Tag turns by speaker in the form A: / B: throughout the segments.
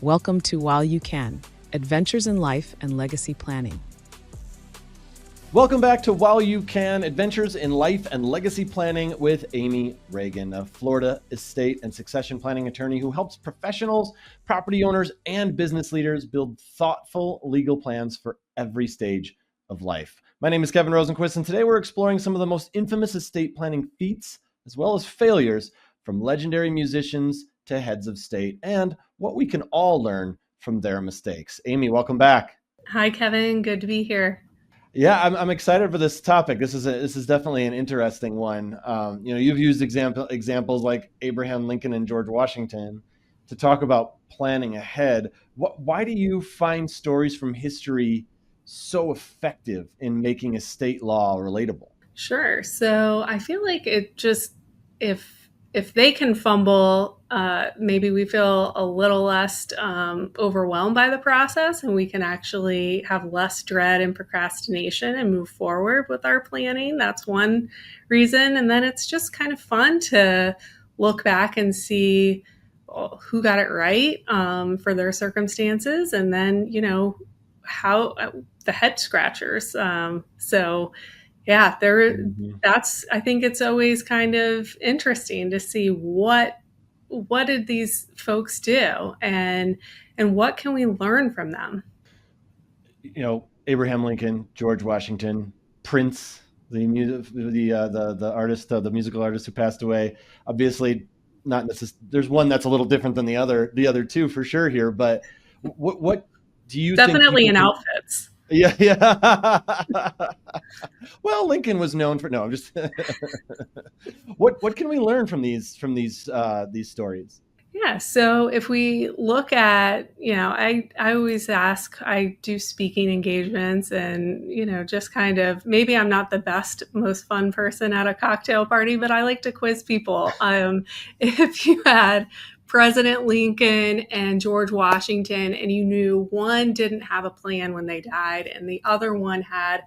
A: Welcome to While You Can, Adventures in Life and Legacy Planning.
B: Welcome back to While You Can, Adventures in Life and Legacy Planning with Amy Reagan, a Florida estate and succession planning attorney who helps professionals, property owners, and business leaders build thoughtful legal plans for every stage of life. My name is Kevin Rosenquist, and today we're exploring some of the most infamous estate planning feats, as well as failures, from legendary musicians to heads of state, and what we can all learn from their mistakes. Amy, welcome back.
C: Hi, Kevin. Good to be here.
B: Yeah, I'm excited for this topic. This is definitely an interesting one. You've used examples like Abraham Lincoln and George Washington to talk about planning ahead. Why do you find stories from history so effective in making estate law relatable?
C: Sure. So I feel like it just if they can fumble, maybe we feel a little less overwhelmed by the process, and we can actually have less dread and procrastination and move forward with our planning. That's one reason. And then it's just kind of fun to look back and see who got it right for their circumstances, and then how the head scratchers. Yeah, that's, I think it's always kind of interesting to see what did these folks do, and what can we learn from them?
B: Abraham Lincoln, George Washington, Prince, the artist, the musical artist who passed away. Obviously, not necessarily. There's one that's a little different than the other two for sure here. But what do you
C: definitely
B: think
C: in outfits?
B: Yeah. Well, Lincoln was known for. No, I'm just. What can we learn from these stories?
C: Yeah. So if we look at, I always ask, I do speaking engagements, and, just kind of, maybe I'm not the best, most fun person at a cocktail party, but I like to quiz people. If you had President Lincoln and George Washington, and you knew one didn't have a plan when they died and the other one had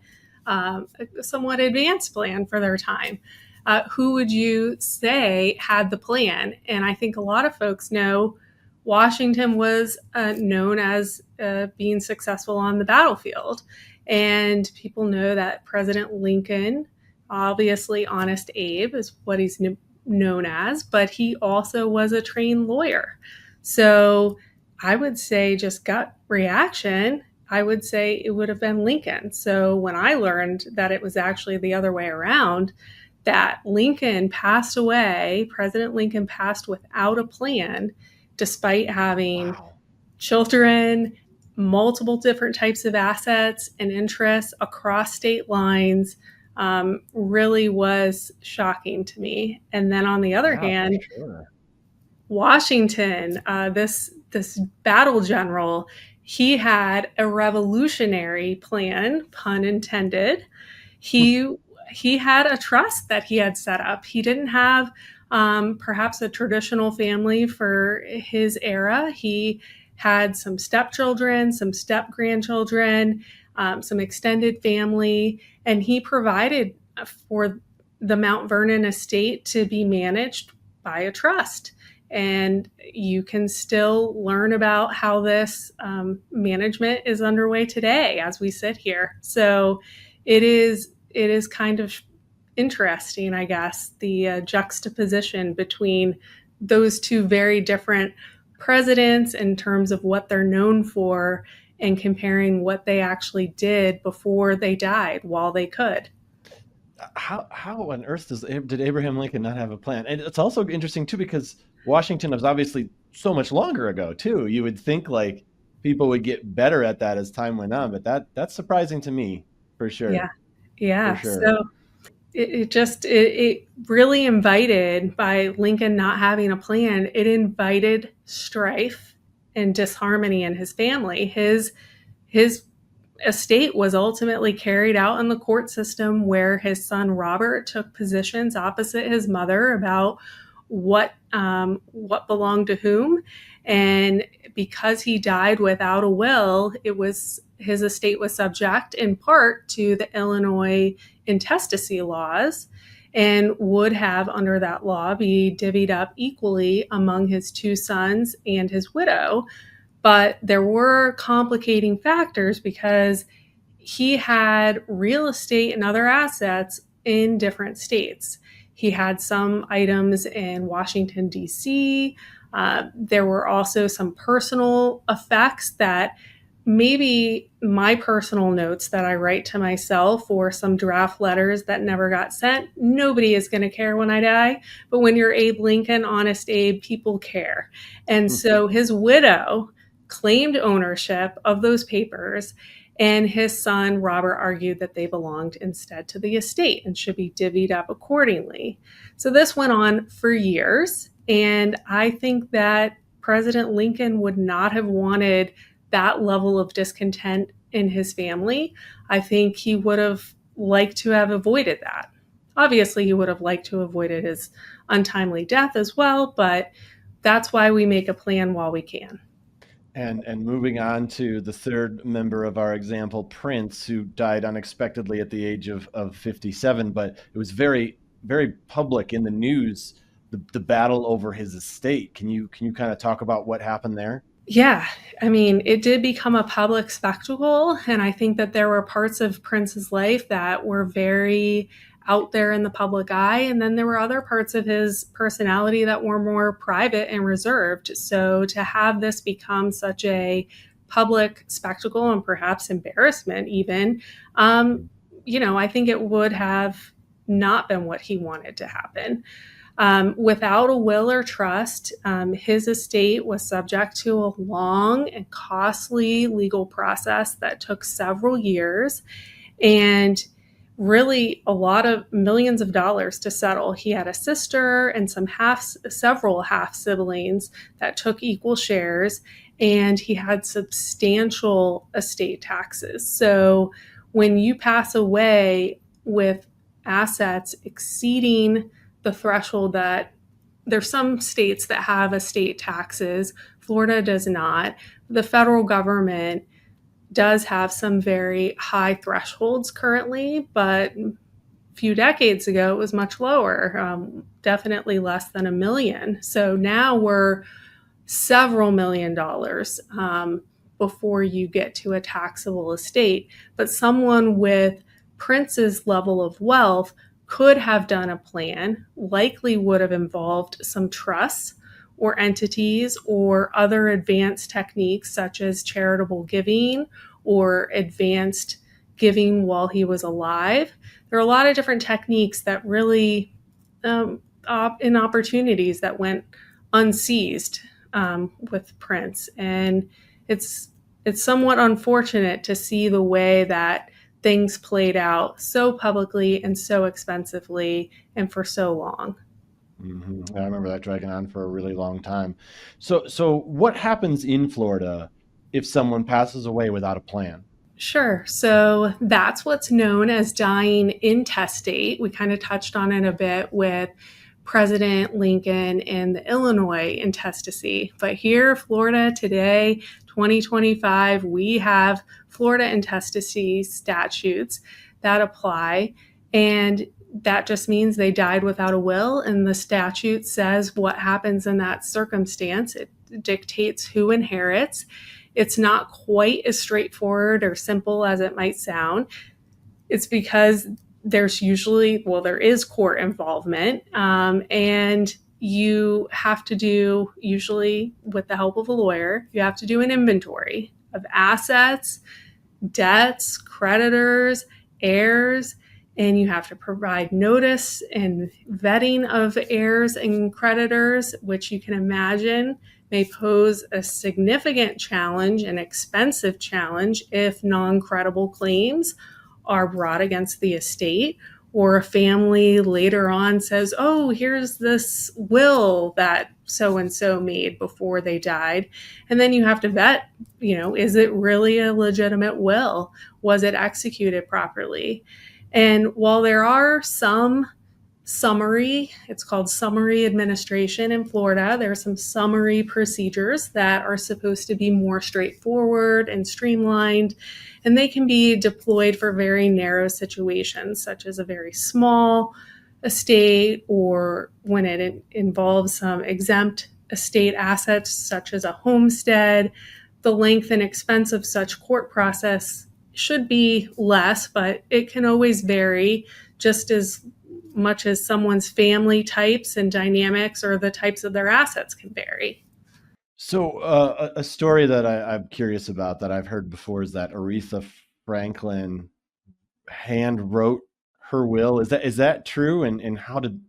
C: a somewhat advanced plan for their time, who would you say had the plan? And I think a lot of folks know Washington was known as being successful on the battlefield. And people know that President Lincoln, obviously Honest Abe is what he's known as, but he also was a trained lawyer. So I would say, just gut reaction, I would say it would have been Lincoln. So when I learned that it was actually the other way around, that Lincoln passed away, President Lincoln passed without a plan, despite having children, multiple different types of assets and interests across state lines, really was shocking to me. And then on the other hand, Washington, this battle general, he had a revolutionary plan, pun intended. He had a trust that he had set up. He didn't have perhaps a traditional family for his era. He had some stepchildren, some step-grandchildren, some extended family, and he provided for the Mount Vernon estate to be managed by a trust. And you can still learn about how this management is underway today as we sit here. So it is kind of interesting, I guess, the juxtaposition between those two very different presidents in terms of what they're known for, and comparing what they actually did before they died while they could.
B: How on earth did Abraham Lincoln not have a plan? And it's also interesting too, because Washington was obviously so much longer ago too. You would think like people would get better at that as time went on, but that's surprising to me for sure.
C: Yeah. For sure. So it really invited, by Lincoln not having a plan, it invited strife and disharmony in his family. His estate was ultimately carried out in the court system, where his son Robert took positions opposite his mother about what belonged to whom. And because he died without a will, his estate was subject in part to the Illinois intestacy laws, and would have, under that law, be divvied up equally among his two sons and his widow. But there were complicating factors because he had real estate and other assets in different states. He had some items in Washington, D.C. There were also some personal effects that maybe my personal notes that I write to myself or some draft letters that never got sent, nobody is going to care when I die. But when you're Abe Lincoln, honest Abe, people care. And so his widow claimed ownership of those papers, and his son, Robert, argued that they belonged instead to the estate and should be divvied up accordingly. So this went on for years. And I think that President Lincoln would not have wanted that level of discontent in his family. I think he would have liked to have avoided that. Obviously, he would have liked to have avoided his untimely death as well, but that's why we make a plan while we can.
B: And moving on to the third member of our example, Prince, who died unexpectedly at the age of 57, but it was very, very public in the news, the battle over his estate. Can you kind of talk about what happened there?
C: Yeah, I mean, it did become a public spectacle, and I think that there were parts of Prince's life that were very out there in the public eye, and then there were other parts of his personality that were more private and reserved. So to have this become such a public spectacle and perhaps embarrassment even, I think it would have not been what he wanted to happen. Without a will or trust, his estate was subject to a long and costly legal process that took several years and really a lot of millions of dollars to settle. He had a sister and several half siblings that took equal shares, and he had substantial estate taxes. So when you pass away with assets exceeding the threshold, that there's some states that have estate taxes, Florida does not. The federal government does have some very high thresholds currently, but a few decades ago it was much lower, definitely less than $1 million. So now we're several $1 million before you get to a taxable estate. But someone with Prince's level of wealth could have done a plan, likely would have involved some trusts or entities or other advanced techniques such as charitable giving or advanced giving while he was alive. There are a lot of different techniques that really, in opportunities that went unseized with Prince. And it's somewhat unfortunate to see the way that things played out so publicly and so expensively and for so long.
B: Mm-hmm. I remember that dragging on for a really long time. So what happens in Florida if someone passes away without a plan?
C: Sure. So that's what's known as dying intestate. We kind of touched on it a bit with President Lincoln and the Illinois intestacy. But here, Florida today, 2025, we have Florida intestacy statutes that apply. And that just means they died without a will. And the statute says what happens in that circumstance. It dictates who inherits. It's not quite as straightforward or simple as it might sound. It's because there is court involvement, and you have to do, usually with the help of a lawyer, you have to do an inventory of assets, debts, creditors, heirs, and you have to provide notice and vetting of heirs and creditors, which you can imagine may pose a significant challenge, an expensive challenge, if non-credible claims are brought against the estate, or a family later on says, oh, here's this will that so-and-so made before they died. And then you have to vet, is it really a legitimate will? Was it executed properly? And while there are some it's called summary administration in Florida. There are some summary procedures that are supposed to be more straightforward and streamlined, and they can be deployed for very narrow situations, such as a very small estate or when it involves some exempt estate assets, such as a homestead. the length and expense of such court process should be less, but it can always vary just as much as someone's family types and dynamics or the types of their assets can vary.
B: So a story that I'm curious about that I've heard before is that Aretha Franklin hand wrote her will. Is that true? And how did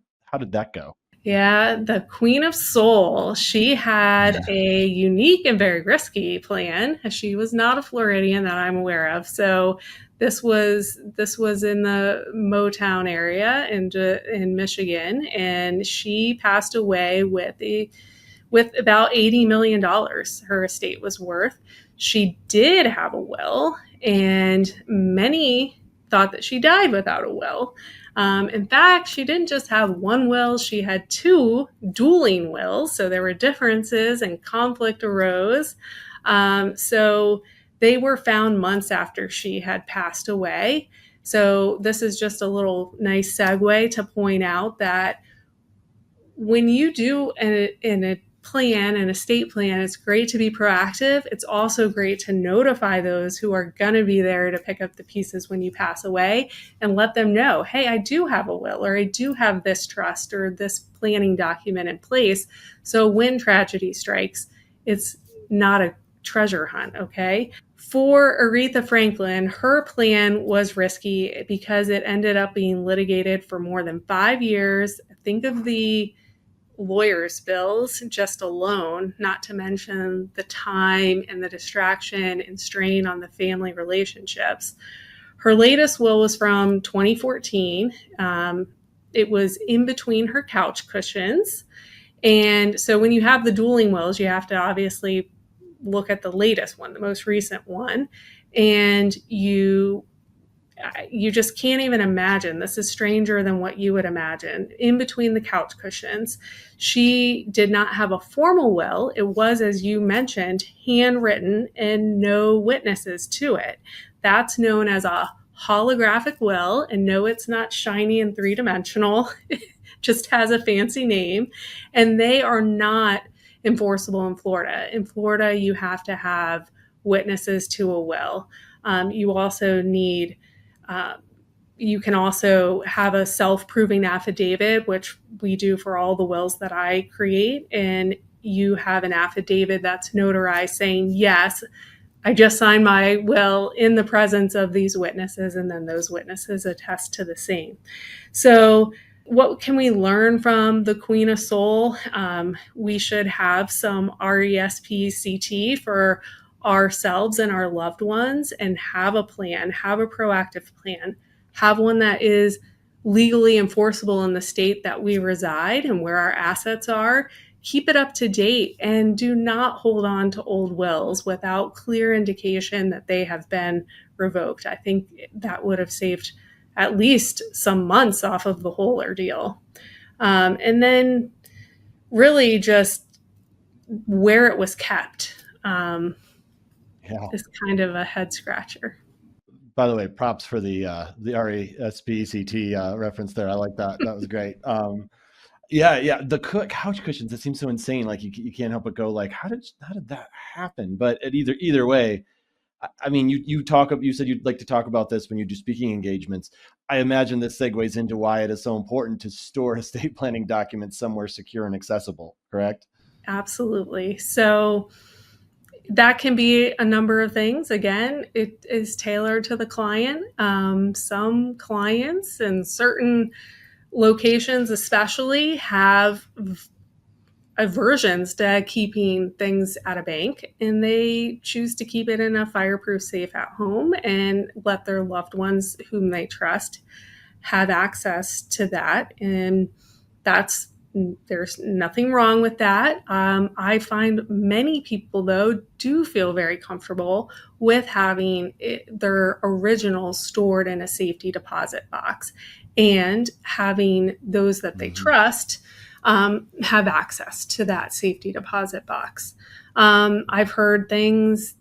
B: that go?
C: Yeah, the Queen of Soul. She had a unique and very risky plan. She was not a Floridian that I'm aware of. So this was in the Motown area in Michigan, and she passed away with about $80 million her estate was worth. She did have a will, and many thought that she died without a will. In fact, she didn't just have one will, she had two dueling wills. So there were differences and conflict arose. So they were found months after she had passed away. So this is just a little nice segue to point out that when you do an estate plan, it's great to be proactive. It's also great to notify those who are going to be there to pick up the pieces when you pass away and let them know, hey, I do have a will, or I do have this trust or this planning document in place. So when tragedy strikes, it's not a treasure hunt, okay? For Aretha Franklin, her plan was risky because it ended up being litigated for more than 5 years. Think of the lawyers' bills just alone, not to mention the time and the distraction and strain on the family relationships. Her latest will was from 2014. It was in between her couch cushions. And so when you have the dueling wills, you have to obviously look at the latest one, the most recent one. And you just can't even imagine. This is stranger than what you would imagine. In between the couch cushions, she did not have a formal will. It was, as you mentioned, handwritten and no witnesses to it. That's known as a holographic will. And no, it's not shiny and three-dimensional. It just has a fancy name. And they are not enforceable in Florida. In Florida, you have to have witnesses to a will. You also need you can also have a self-proving affidavit, which we do for all the wills that I create. And you have an affidavit that's notarized saying, yes, I just signed my will in the presence of these witnesses. And then those witnesses attest to the same. So what can we learn from the Queen of Soul? We should have some RESPCT for ourselves and our loved ones and have a plan, have a proactive plan, have one that is legally enforceable in the state that we reside and where our assets are. Keep it up to date and do not hold on to old wills without clear indication that they have been revoked. I think that would have saved at least some months off of the whole ordeal. And then really just where it was kept.
B: Yeah.
C: Is kind of a head scratcher.
B: By the way, props for the RESPCT reference there. I like that. That was great. Yeah. The couch cushions. It seems so insane. Like you can't help but go like, how did that happen? But at either way, I mean, you said you'd like to talk about this when you do speaking engagements. I imagine this segues into why it is so important to store estate planning documents somewhere secure and accessible. Correct?
C: Absolutely. So that can be a number of things. Again, it is tailored to the client. Some clients in certain locations especially have aversions to keeping things at a bank, and they choose to keep it in a fireproof safe at home and let their loved ones whom they trust have access to that. And there's nothing wrong with that. I find many people, though, do feel very comfortable with having their originals stored in a safety deposit box and having those that they trust have access to that safety deposit box. I've heard things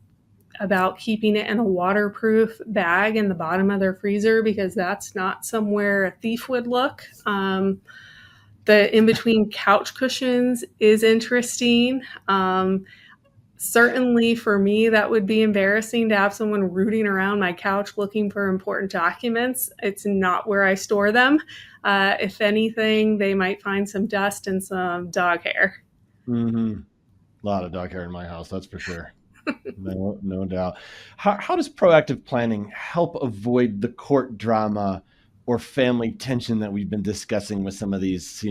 C: about keeping it in a waterproof bag in the bottom of their freezer because that's not somewhere a thief would look. The in-between couch cushions is interesting. Certainly for me, that would be embarrassing to have someone rooting around my couch looking for important documents. It's not where I store them. If anything, they might find some dust and some dog hair.
B: Mm-hmm. A lot of dog hair in my house, that's for sure. No doubt. How does proactive planning help avoid the court drama or family tension that we've been discussing with some of these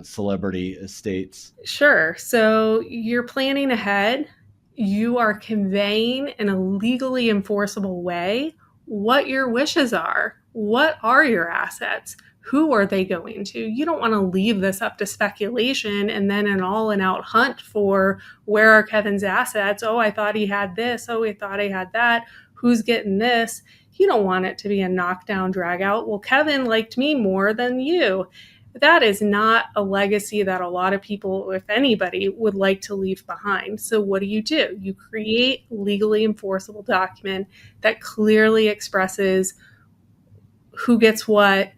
B: celebrity estates?
C: Sure. So you're planning ahead. You are conveying in a legally enforceable way what your wishes are. What are your assets? Who are they going to? You don't want to leave this up to speculation and then an all and out hunt for where are Kevin's assets? Oh, I thought he had this. Oh, I thought he had that. Who's getting this? You don't want it to be a knockdown, drag out. Well, Kevin liked me more than you. That is not a legacy that a lot of people, if anybody, would like to leave behind. So what do? You create a legally enforceable document that clearly expresses who gets what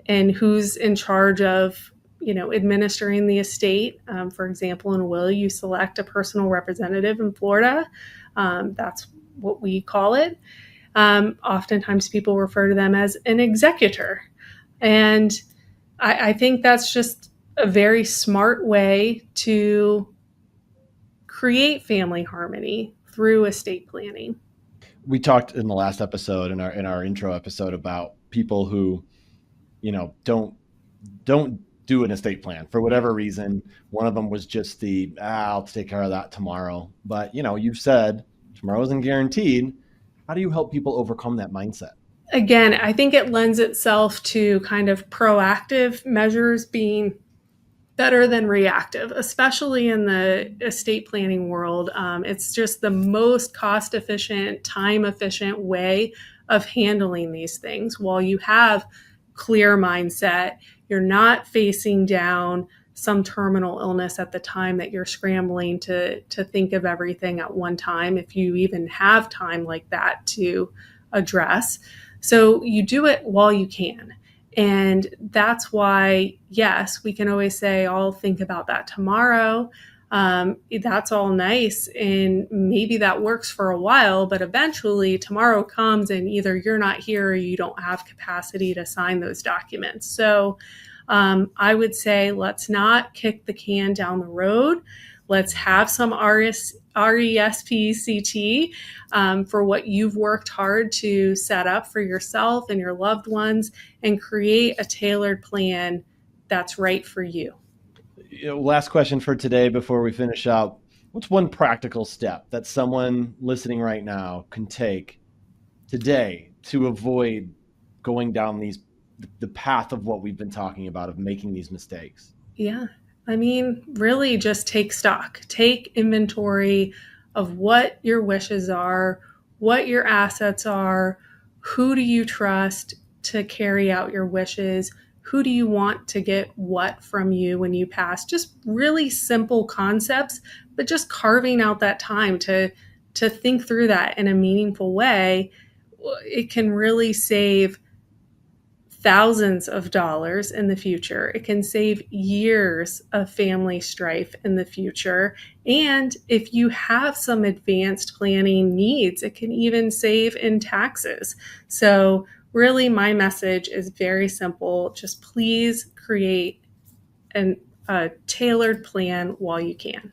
C: and who's in charge of, administering the estate. For example, in a will, you select a personal representative in Florida. That's what we call it. Oftentimes people refer to them as an executor. And I think that's just a very smart way to create family harmony through estate planning.
B: We talked in the last episode, in our intro episode, about people who, don't do an estate plan for whatever reason. One of them was just I'll take care of that tomorrow. But you've said tomorrow isn't guaranteed. How do you help people overcome that mindset?
C: Again, I think it lends itself to kind of proactive measures being better than reactive, especially in the estate planning world. It's just the most cost efficient, time efficient way of handling these things. While you have clear mindset, you're not facing down some terminal illness at the time that you're scrambling to think of everything at one time, if you even have time like that to address. So you do it while you can. And that's why, yes, we can always say, I'll think about that tomorrow. That's all nice. And maybe that works for a while, but eventually tomorrow comes and either you're not here or you don't have capacity to sign those documents. So I would say, let's not kick the can down the road. Let's have some RESPCT for what you've worked hard to set up for yourself and your loved ones, and create a tailored plan that's right for you.
B: Last question for today before we finish up. What's one practical step that someone listening right now can take today to avoid going down the path of what we've been talking about, of making these mistakes?
C: Yeah. I mean, really just take stock, take inventory of what your wishes are, what your assets are, who do you trust to carry out your wishes, who do you want to get what from you when you pass. Just really simple concepts, but just carving out that time to think through that in a meaningful way. It can really save thousands of dollars in the future. It can save years of family strife in the future. And if you have some advanced planning needs, it can even save in taxes. So really, my message is very simple. Just please create a tailored plan while you can.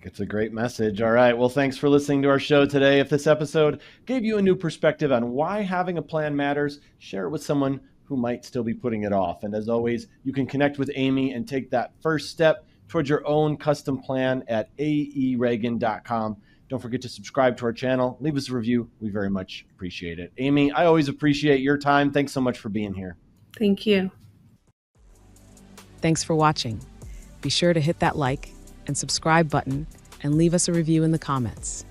B: It's a great message. All right. Well, thanks for listening to our show today. If this episode gave you a new perspective on why having a plan matters, share it with someone who might still be putting it off. And as always, you can connect with Amy and take that first step towards your own custom plan at aereagan.com. Don't forget to subscribe to our channel. Leave us a review. We very much appreciate it. Amy, I always appreciate your time. Thanks so much for being here.
C: Thank you.
A: Thanks for watching. Be sure to hit that like and subscribe button and leave us a review in the comments.